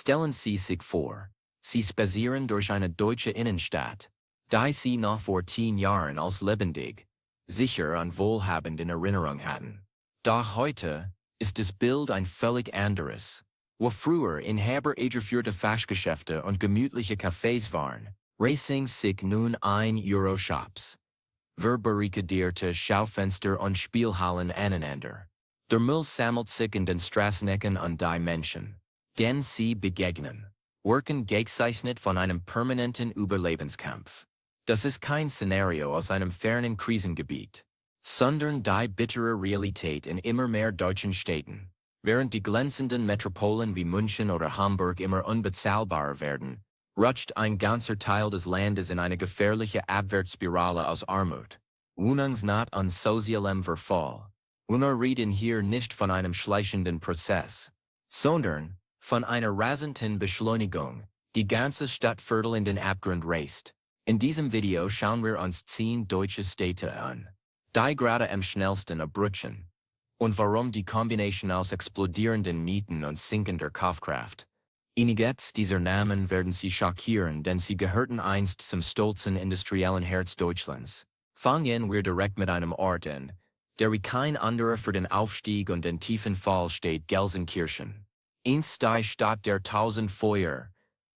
Stellen Sie sich vor, Sie spazieren durch eine deutsche Innenstadt, die Sie noch vor 10 Jahren als lebendig, sicher und wohlhabend in Erinnerung hatten. Doch heute ist das Bild ein völlig anderes. Wo früher Inhaber irreführte Fachgeschäfte und gemütliche Cafés waren, racing sich nun Euro-Shops. Verbarrikadierte Schaufenster und Spielhallen aneinander. Der Müll sammelt sich in den Straßenecken und die Menschen, denen sie begegnen, wirken gekennzeichnet von einem permanenten Überlebenskampf. Das ist kein Szenario aus einem fernen Krisengebiet, sondern die bittere Realität in immer mehr deutschen Städten. Während die glänzenden Metropolen wie München oder Hamburg immer unbezahlbarer werden, rutscht ein ganzer Teil des Landes in eine gefährliche Abwärtsspirale aus Armut, Wohnungsnot und sozialem Verfall. Und wir reden hier nicht von einem schleichenden Prozess, sondern von einer rasenden Beschleunigung, die ganze Stadtviertel in den Abgrund reißt. In diesem Video schauen wir uns 10 deutsche Städte an, die gerade am schnellsten abrutschen. Und warum die Kombination aus explodierenden Mieten und sinkender Kaufkraft. Einige dieser Namen werden Sie schockieren, denn sie gehörten einst zum stolzen industriellen Herz Deutschlands. Fangen wir direkt mit einem Ort an, der wie kein anderer für den Aufstieg und den tiefen Fall steht: Gelsenkirchen. Einst die Stadt der 1000 Feuer,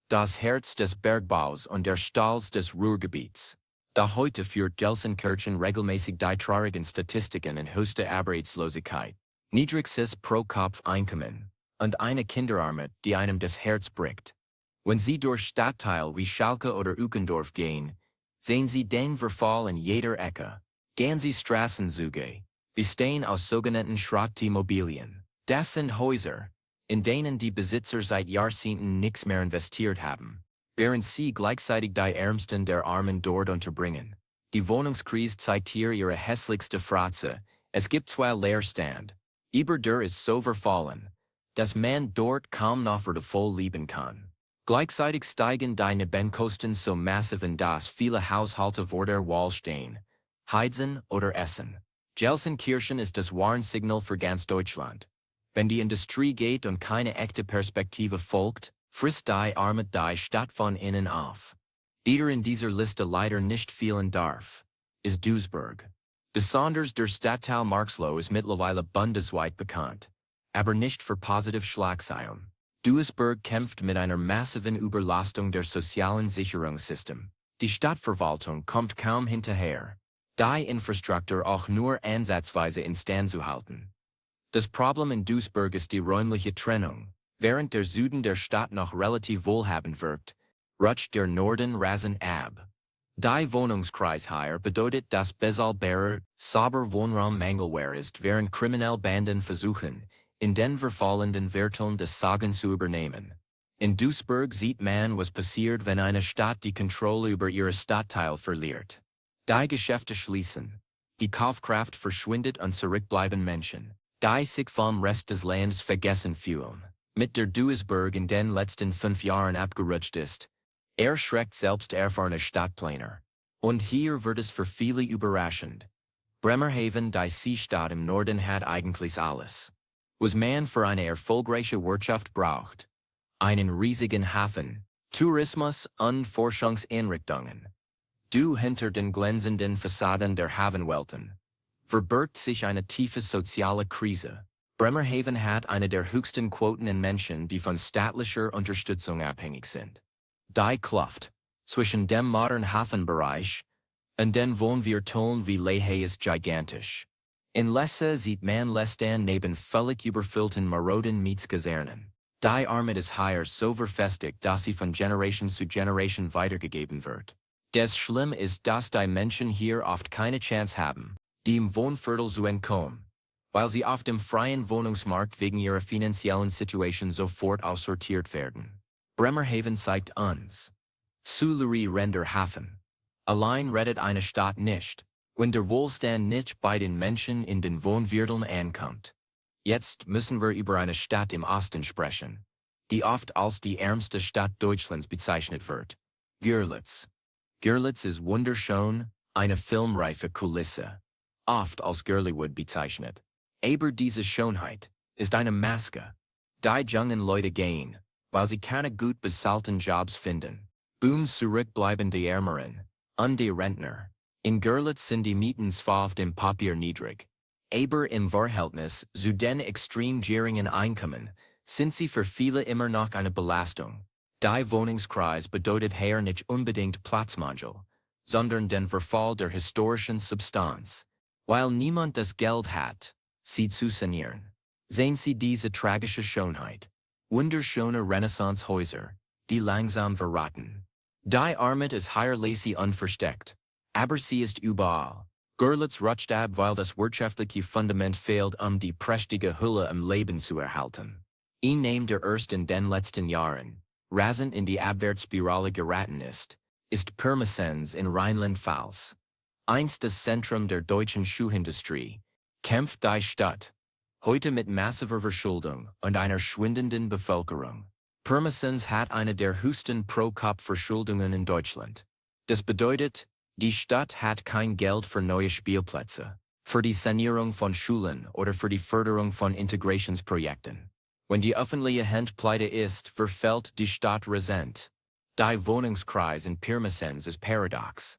das Herz des Bergbaus und der Stolz des Ruhrgebiets. Da heute führt Gelsenkirchen regelmäßig die traurigen Statistiken in höchster Arbeitslosigkeit, niedrigstes Pro-Kopf-Einkommen und eine Kinderarmut, die einem das Herz bricht. Wenn Sie durch Stadtteile wie Schalke oder Uckendorf gehen, sehen Sie den Verfall in jeder Ecke. Gehen Sie Straßenzüge, bestehen aus sogenannten Schrottimobilien. Das sind Häuser, in denen die Besitzer seit Jahrzehnten nichts mehr investiert haben, während sie gleichzeitig die Ärmsten der Armen dort unterbringen. Die Wohnungskrise zeigt hier ihre hässlichste Fratze: es gibt zwei Leerstand. Der ist so verfallen, dass man dort kaum noch würdevoll leben kann. Gleichzeitig steigen die Nebenkosten so massiv an, dass viele Haushalte vor der Wahl stehen: heizen oder essen. Gelsenkirchen ist das Warnsignal für ganz Deutschland. Wenn die Industrie geht und keine echte Perspektive folgt, frisst die Armut die Stadt von innen auf. Der in dieser Liste leider nicht fehlen darf, ist Duisburg. Besonders der Stadtteil Marxloh ist mittlerweile bundesweit bekannt, aber nicht für positive Schlagzeilen. Duisburg kämpft mit einer massiven Überlastung der sozialen Sicherungssystem. Die Stadtverwaltung kommt kaum hinterher, die Infrastruktur auch nur ansatzweise instand zu halten. Das Problem in Duisburg ist die räumliche Trennung. Während der Süden der Stadt noch relativ wohlhabend wirkt, rutscht der Norden rasant ab. Die Wohnungskrise hier bedeutet, dass bezahlbarer, sauber Wohnraum Mangelware ist, während kriminelle Banden versuchen, in den verfallenden Vierteln das Sagen zu übernehmen. In Duisburg sieht man, was passiert, wenn eine Stadt die Kontrolle über ihre Stadtteil verliert. Die Geschäfte schließen, die Kaufkraft verschwindet und zurückbleiben Menschen, die sich vom Rest des Landes vergessen fühlen. Mit der Duisburg in den letzten 5 Jahren abgerutscht ist, erschreckt selbst erfahrene Stadtplaner. Und hier wird es für viele überraschend. Bremerhaven, die Seestadt im Norden, hat eigentlich alles, was man für eine erfolgreiche Wirtschaft braucht: einen riesigen Hafen, Tourismus und Forschungseinrichtungen. Hinter den glänzenden Fassaden der Hafenwelten verbirgt sich eine tiefe soziale Krise. Bremerhaven hat eine der höchsten Quoten in Menschen, die von staatlicher Unterstützung abhängig sind. Die Kluft zwischen dem modernen Hafenbereich und den Wohnvierteln wie Lage ist gigantisch. In Lesse sieht man Lestan neben völlig überfüllten maroden Mietskasernen. Die Armut ist hier so verfestigt, dass sie von Generation zu Generation weitergegeben wird. Das Schlimme ist, dass die Menschen hier oft keine Chance haben, die im Wohnviertel zu entkommen, weil sie auf dem freien Wohnungsmarkt wegen ihrer finanziellen Situation sofort aussortiert werden. Bremerhaven zeigt uns: Suleri render Hafen. Allein rettet eine Stadt nicht, wenn der Wohlstand nicht bei den Menschen in den Wohnvierteln ankommt. Jetzt müssen wir über eine Stadt im Osten sprechen, die oft als die ärmste Stadt Deutschlands bezeichnet wird: Görlitz. Görlitz ist wunderschön, eine filmreife Kulisse, oft als Girlywood bezeichnet. Aber diese Schönheit ist eine Maske. Die jungen Leute gehen, weil sie keine gut bezahlten Jobs finden. Boom zurückbleiben die Ärmeren und die Rentner. In Görlitz sind die Mieten zwar auf dem Papier niedrig, aber im Verhältnis zu den extrem geringen Einkommen sind sie für viele immer noch eine Belastung. Die Wohnungskrise bedeutet hier nicht unbedingt Platzmangel, sondern den Verfall der historischen Substanz, weil niemand das Geld hat, sie zu sanieren. Sehen Sie diese tragische Schönheit. Wunderschöne Renaissancehäuser, die langsam verrotten. Die Armut ist hier lazy unversteckt, aber sie ist überall. Görlitz rutscht ab, weil das wirtschaftliche Fundament fehlt, die prächtige Hülle im Leben zu erhalten. In dem der erst in den letzten Jahren rasend in die Abwärtsspirale geraten ist Pirmasens in Rheinland-Pfalz. Einst das Zentrum der deutschen Schuhindustrie, kämpft die Stadt heute mit massiver Verschuldung und einer schwindenden Bevölkerung. Pirmasens hat eine der höchsten Pro-Kopf-Verschuldungen in Deutschland. Das bedeutet, die Stadt hat kein Geld für neue Spielplätze, für die Sanierung von Schulen oder für die Förderung von Integrationsprojekten. Wenn die öffentliche Hand pleite ist, verfällt die Stadt rasant. Die Wohnungskrise in Pirmasens ist paradox.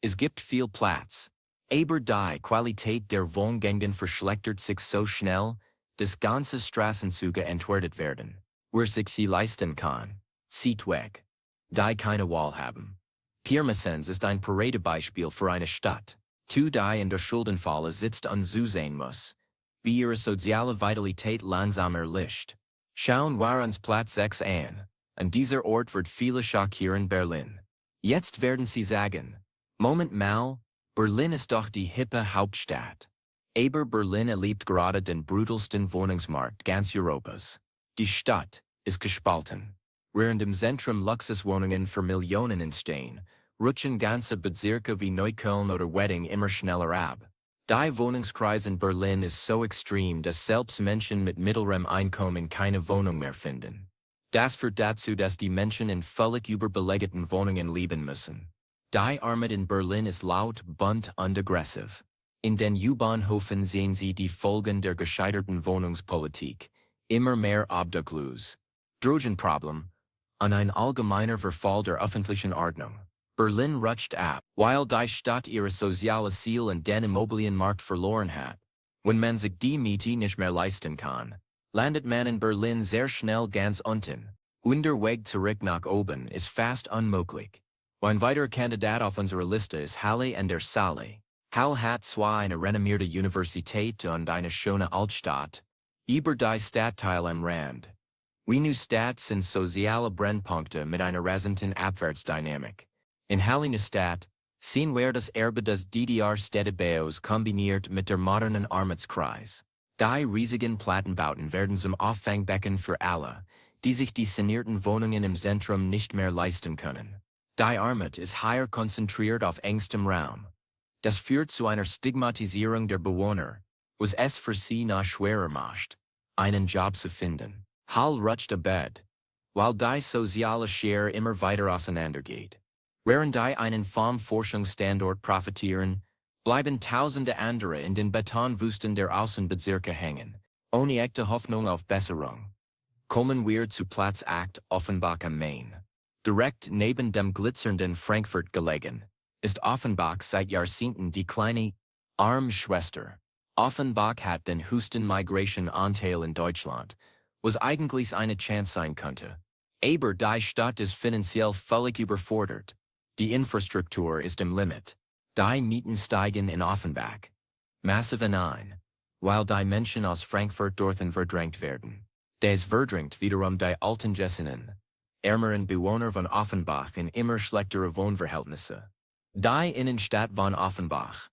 Es gibt viel Platz, aber die Qualität der Wohngegenden verschlechtert sich so schnell, dass ganze Straßenzüge entwertet werden. Wer sich sie leisten kann, zieht weg. Die keine Wahl haben. Pirmasens ist ein Paradebeispiel für eine Stadt, die in der Schuldenfalle sitzt und zusehen muss, wie ihre soziale Vitalität langsam erlischt. Schauen wir uns Platz 6 an. An dieser Ort wird viele schockieren Berlin. Jetzt werden Sie sagen, Moment mal, Berlin ist doch die hippe Hauptstadt. Aber Berlin erlebt gerade den brutalsten Wohnungsmarkt ganz Europas. Die Stadt ist gespalten. Während im Zentrum Luxuswohnungen für Millionen entstehen, rutschen ganze Bezirke wie Neukölln oder Wegen immer schneller ab. Die Wohnungskrise in Berlin ist so extrem, dass selbst Menschen mit mittlerem Einkommen keine Wohnung mehr finden. Das führt dazu, dass die Menschen in völlig überbelegten Wohnungen leben müssen. Die Armut in Berlin ist laut, bunt und aggressiv. In den U-Bahnhöfen sehen Sie die Folgen der gescheiterten Wohnungspolitik. Immer mehr Obdachlos, Drogenproblem und ein allgemeiner Verfall der öffentlichen Ordnung. Berlin rutscht ab, weil die Stadt ihre soziale Ziele in den Immobilienmarkt verloren hat. Wenn man sich die Miete nicht mehr leisten kann, landet man in Berlin sehr schnell ganz unten. Und der Weg zurück nach oben ist fast unmöglich. Ein weiterer Kandidat auf unserer Liste ist Halle an der Saale. Halle hat zwar eine renommierte Universität und eine schöne Altstadt, aber die Stadtteile am Rand. Wie Stadt sind soziale Brennpunkte mit einer rasanten Abwärtsdynamik. In Halle Stadt sehen wir das Erbe des DDR-Städtebaus kombiniert mit der modernen Armutskrise. Die riesigen Plattenbauten werden zum Auffangbecken für alle, die sich die sanierten Wohnungen im Zentrum nicht mehr leisten können. Die Armut ist hier konzentriert auf engstem Raum. Das führt zu einer Stigmatisierung der Bewohner, was es für sie noch schwerer macht, einen Job zu finden. Hall rutscht ab, weil die soziale Schere immer weiter auseinandergeht. Während die einen vom Forschungsstandort profitieren, bleiben tausende andere in den Betonwüsten der Außenbezirke hängen, ohne echte Hoffnung auf Besserung. Kommen wir zu Platz 8, Offenbach am Main. Direkt neben dem glitzernden Frankfurt gelegen, ist Offenbach seit Jahrzehnten die kleine, arme Schwester. Offenbach hat den höchsten Migration-Anteil in Deutschland, was eigentlich eine Chance sein könnte. Aber die Stadt ist finanziell völlig überfordert. Die Infrastruktur ist im Limit. Die Mieten steigen in Offenbach massiv an, weil die Menschen aus Frankfurt dorthin verdrängt werden. Das verdrängt wiederum die alteingesessenen, ärmeren Bewohner von Offenbach in immer schlechtere Wohnverhältnisse. Die Innenstadt von Offenbach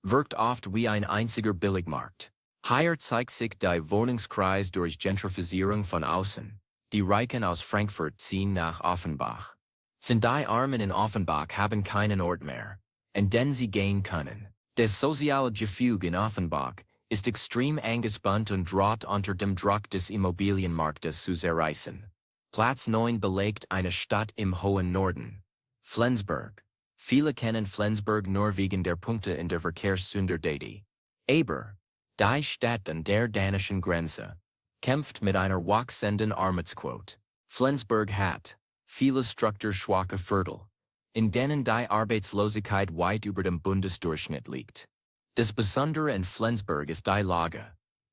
wirkt oft wie ein einziger Billigmarkt. Hier zeigt sich die Wohnungskrise durch Gentrifizierung von außen. Die Reichen aus Frankfurt ziehen nach Offenbach. Sind die Armen in Offenbach haben keinen Ort mehr, an den sie gehen können. Das soziale Gefüge in Offenbach ist extrem angespannt und droht unter dem Druck des Immobilienmarktes zu zerreißen. Platz 9 belegt eine Stadt im hohen Norden. Flensburg. Viele kennen Flensburg nur wegen der Punkte in der Verkehrssynderdatei. Aber die Stadt an der dänischen Grenze kämpft mit einer wachsenden Armutsquote. Flensburg hat viele strukturschwache Viertel, in denen die Arbeitslosigkeit weit über dem Bundesdurchschnitt liegt. Das Besondere in Flensburg ist die Lage.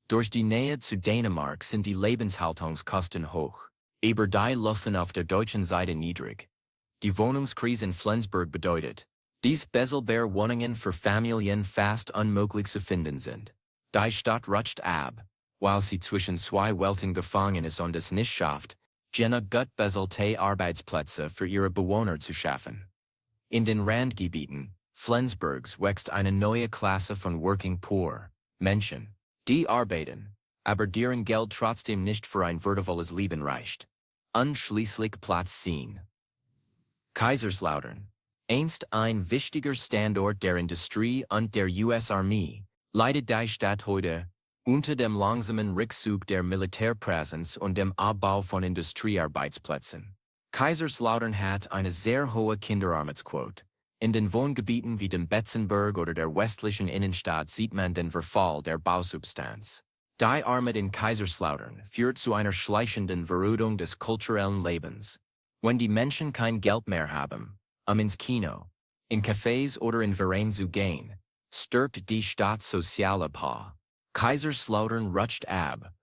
Durch die Nähe zu Dänemark sind die Lebenshaltungskosten hoch, aber die Löhne auf der deutschen Seite niedrig. Die Wohnungskrise in Flensburg bedeutet, dies bezahlbare Wohnungen für Familien fast unmöglich zu finden sind. Die Stadt rutscht ab, weil sie zwischen zwei Welten gefangen ist und es nicht schafft, genug gut bezahlte Arbeitsplätze für ihre Bewohner zu schaffen. In den Randgebieten Flensburgs wächst eine neue Klasse von Working Poor, Menschen, die arbeiten, aber deren Geld trotzdem nicht für ein würdevolles Leben reicht. Und schließlich Platz 10. Kaiserslautern, einst ein wichtiger Standort der Industrie und der US-Armee, leidet die Stadt heute unter dem langsamen Rückzug der Militärpräsenz und dem Abbau von Industriearbeitsplätzen. Kaiserslautern hat eine sehr hohe Kinderarmutsquote. In den Wohngebieten wie dem Betzenberg oder der westlichen Innenstadt sieht man den Verfall der Bausubstanz. Die Armut in Kaiserslautern führt zu einer schleichenden Verrodung des kulturellen Lebens. Wenn die Menschen kein Geld mehr haben, um ins Kino, in Cafés oder in Vereine zu gehen, stirbt die Stadt soziale Pa. Kaiserslautern rutscht ab,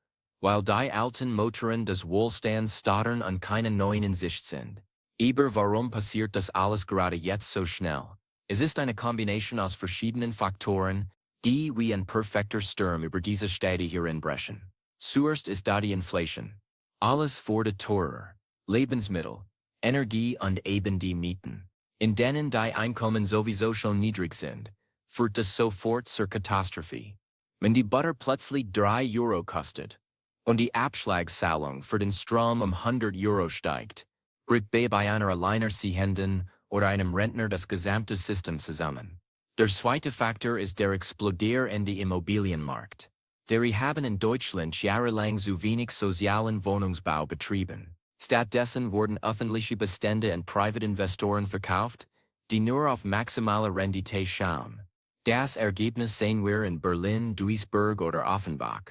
weil die alten Motoren des Wohlstands stottern und keine neuen in Sicht sind. Aber warum passiert das alles gerade jetzt so schnell? Es ist eine Kombination aus verschiedenen Faktoren, die wie ein perfekter Sturm über diese Städte hereinbrechen. Zuerst ist da die Inflation. Alles wurde teurer. Lebensmittel, Energie und eben die Mieten, in denen die Einkommen sowieso schon niedrig sind, führt das sofort zur Katastrophe. Wenn die Butter plötzlich 3 Euro kostet und die Abschlagszahlung für den Strom um 100 Euro steigt, bricht bei einer Alleinerziehenden oder einem Rentner das gesamte System zusammen. Der zweite Faktor ist der explodierende Immobilienmarkt. Wir haben in Deutschland jahrelang zu wenig sozialen Wohnungsbau betrieben. Stattdessen wurden öffentliche Bestände an Privatinvestoren verkauft, die nur auf maximale Rendite schauen. Das Ergebnis sehen wir in Berlin, Duisburg oder Offenbach.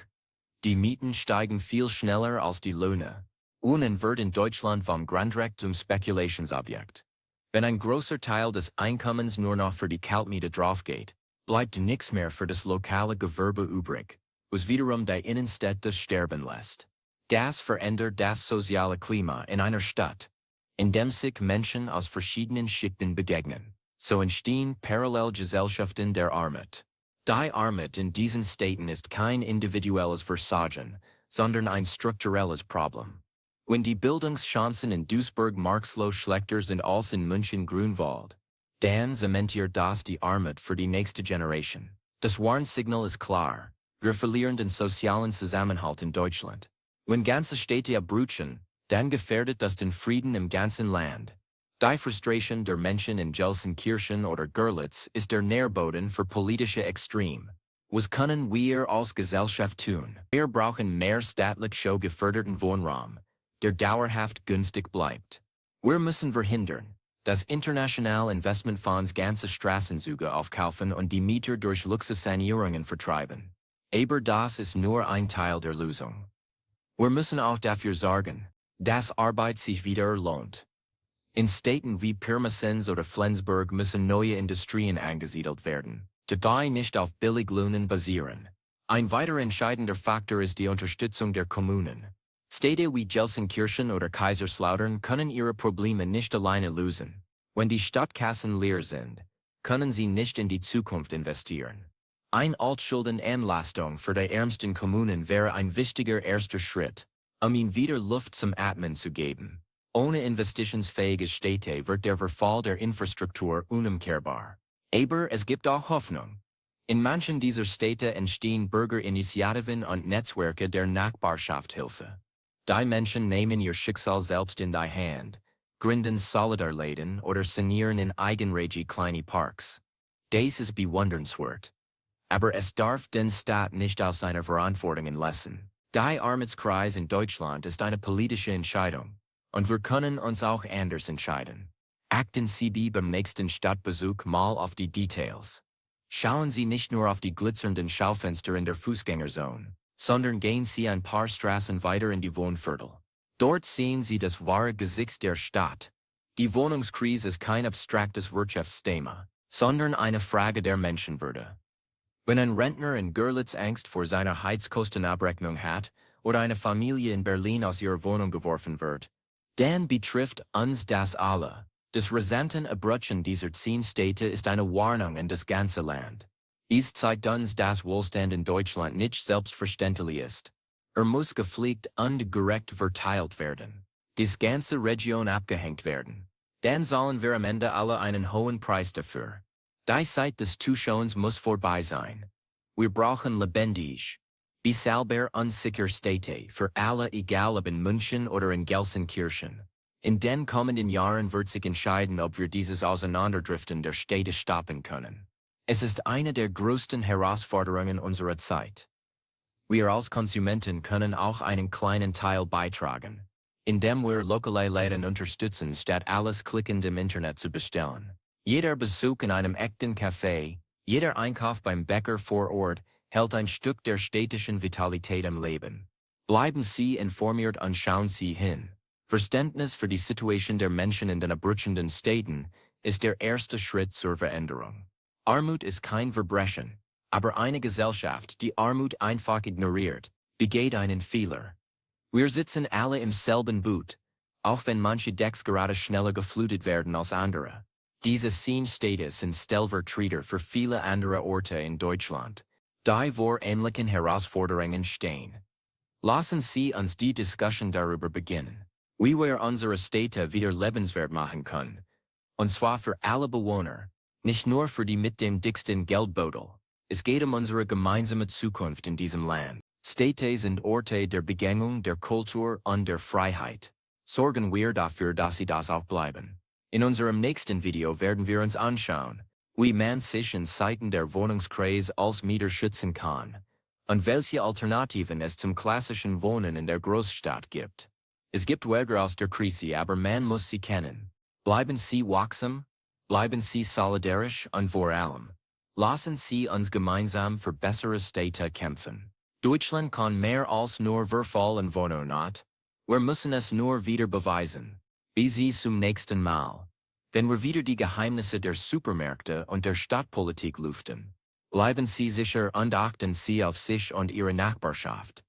Die Mieten steigen viel schneller als die Löhne. Wohnen wird in Deutschland vom Grundrecht zum Spekulationsobjekt. Wenn ein großer Teil des Einkommens nur noch für die Kaltmiete draufgeht, bleibt nichts mehr für das lokale Gewerbe übrig, was wiederum die Innenstädte sterben lässt. Das verändert das soziale Klima in einer Stadt, in dem sich Menschen aus verschiedenen Schichten begegnen. So entstehen Parallelgesellschaften der Armut. Die Armut in diesen Städten ist kein individuelles Versagen, sondern ein strukturelles Problem. Wenn die Bildungschancen in Duisburg markslos schlechter sind als in München-Grünwald, dann zementiert das die Armut für die nächste Generation. Das Warnsignal ist klar: wir verlieren den sozialen Zusammenhalt in Deutschland. Wenn ganze Städte abrutschen, dann gefährdet das den Frieden im ganzen Land. Die Frustration der Menschen in Gelsenkirchen oder Görlitz ist der Nährboden für politische Extrem. Was können wir als Gesellschaft tun? Wir brauchen mehr staatlich geförderten Wohnraum, der dauerhaft günstig bleibt. Wir müssen verhindern, dass internationale Investmentfonds ganze Straßenzüge aufkaufen und die Mieter durch Luxussanierungen vertreiben. Aber das ist nur ein Teil der Lösung. Wir müssen auch dafür sorgen, dass Arbeit sich wieder lohnt. In Städten wie Pirmasens oder Flensburg müssen neue Industrien angesiedelt werden, die nicht auf Billiglöhnen basieren. Ein weiterer entscheidender Faktor ist die Unterstützung der Kommunen. Städte wie Gelsenkirchen oder Kaiserslautern können ihre Probleme nicht alleine lösen. Wenn die Stadtkassen leer sind, können sie nicht in die Zukunft investieren. Eine Altschuldenanlastung für die ärmsten Kommunen wäre ein wichtiger erster Schritt, um ihnen wieder Luft zum Atmen zu geben. Ohne investitionsfähige Städte wird der Verfall der Infrastruktur unumkehrbar. Aber es gibt auch Hoffnung. In manchen dieser Städte entstehen Bürgerinitiativen und Netzwerke der Nachbarschaftshilfe. Die Menschen nehmen ihr Schicksal selbst in die Hand, gründen Solidarläden oder sanieren in Eigenregie kleine Parks. Das ist bewundernswert. Aber es darf den Staat nicht aus seiner Verantwortung entlassen. Die Armutskrise in Deutschland ist eine politische Entscheidung. Und wir können uns auch anders entscheiden. Achten Sie beim nächsten Stadtbesuch mal auf die Details. Schauen Sie nicht nur auf die glitzernden Schaufenster in der Fußgängerzone, sondern gehen Sie ein paar Straßen weiter in die Wohnviertel. Dort sehen Sie das wahre Gesicht der Stadt. Die Wohnungskrise ist kein abstraktes Wirtschaftsthema, sondern eine Frage der Menschenwürde. Wenn ein Rentner in Görlitz Angst vor seiner Heizkostenabrechnung hat oder eine Familie in Berlin aus ihrer Wohnung geworfen wird, dann betrifft uns das alle. Das rasante Abrutschen dieser 10 Städte ist eine Warnung an das ganze Land. Es zeigt uns, dass Wohlstand in Deutschland nicht selbstverständlich ist. Muss gepflegt und gerecht verteilt werden. Die ganze Region abgehängt werden. Dann sollen wir am Ende alle einen hohen Preis dafür. Die Zeit des Zuschauens muss vorbei sein. Wir brauchen lebendig, bezahlbar unsicher Städte für alle, egal ob in München oder in Gelsenkirchen. In den kommenden Jahren wird sich entscheiden, ob wir dieses Auseinanderdriften der Städte stoppen können. Es ist eine der größten Herausforderungen unserer Zeit. Wir als Konsumenten können auch einen kleinen Teil beitragen, indem wir lokale Läden unterstützen, statt alles klickend im Internet zu bestellen. Jeder Besuch in einem echten Café, jeder Einkauf beim Bäcker vor Ort hält ein Stück der städtischen Vitalität am Leben. Bleiben Sie informiert und schauen Sie hin. Verständnis für die Situation der Menschen in den abrutschenden Städten ist der erste Schritt zur Veränderung. Armut ist kein Verbrechen, aber eine Gesellschaft, die Armut einfach ignoriert, begeht einen Fehler. Wir sitzen alle im selben Boot, auch wenn manche Decks gerade schneller geflutet werden als andere. Diese 10 Städte sind Stellvertreter für viele andere Orte in Deutschland, die vor ähnlichen Herausforderungen stehen. Lassen Sie uns die Diskussion darüber beginnen, wie wir unsere Städte wieder lebenswert machen können, und zwar für alle Bewohner, nicht nur für die mit dem dicksten Geldbeutel. Es geht unsere gemeinsame Zukunft in diesem Land. Städte sind Orte der Begegnung, der Kultur und der Freiheit. Sorgen wir dafür, dass sie das auch bleiben. In unserem nächsten Video werden wir uns anschauen, wie man sich in Zeiten der Wohnungskrise als Mieter schützen kann und welche Alternativen es zum klassischen Wohnen in der Großstadt gibt. Es gibt Wege aus der Krise, aber man muss sie kennen. Bleiben Sie wachsam, bleiben Sie solidarisch und vor allem, lassen Sie uns gemeinsam für bessere Städte kämpfen. Deutschland kann mehr als nur verfallen Wohnort. Wir müssen es nur wieder beweisen. Bis zum nächsten Mal. Wenn wir wieder die Geheimnisse der Supermärkte und der Stadtpolitik lüften. Bleiben Sie sicher und achten Sie auf sich und Ihre Nachbarschaft.